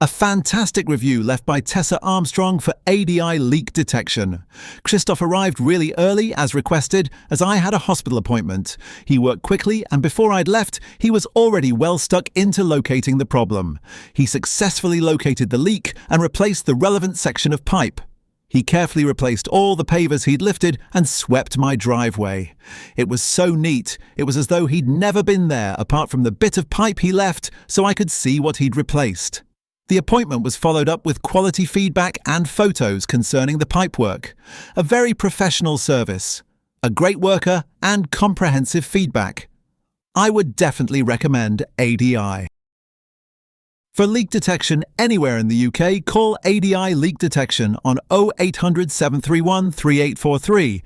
A fantastic review left by Tessa Armstrong for ADI leak detection. Krzystof arrived really early as requested, as I had a hospital appointment. He worked quickly, and before I'd left, he was already well stuck into locating the problem. He successfully located the leak and replaced the relevant section of pipe. He carefully replaced all the pavers he'd lifted and swept my driveway. It was so neat, it was as though he'd never been there apart from the bit of pipe he left, so I could see what he'd replaced. The appointment was followed up with quality feedback and photos concerning the pipework. A very professional service, a great worker, and comprehensive feedback. I would definitely recommend ADI. For leak detection anywhere in the UK, call ADI Leak Detection on 0800 731 3843.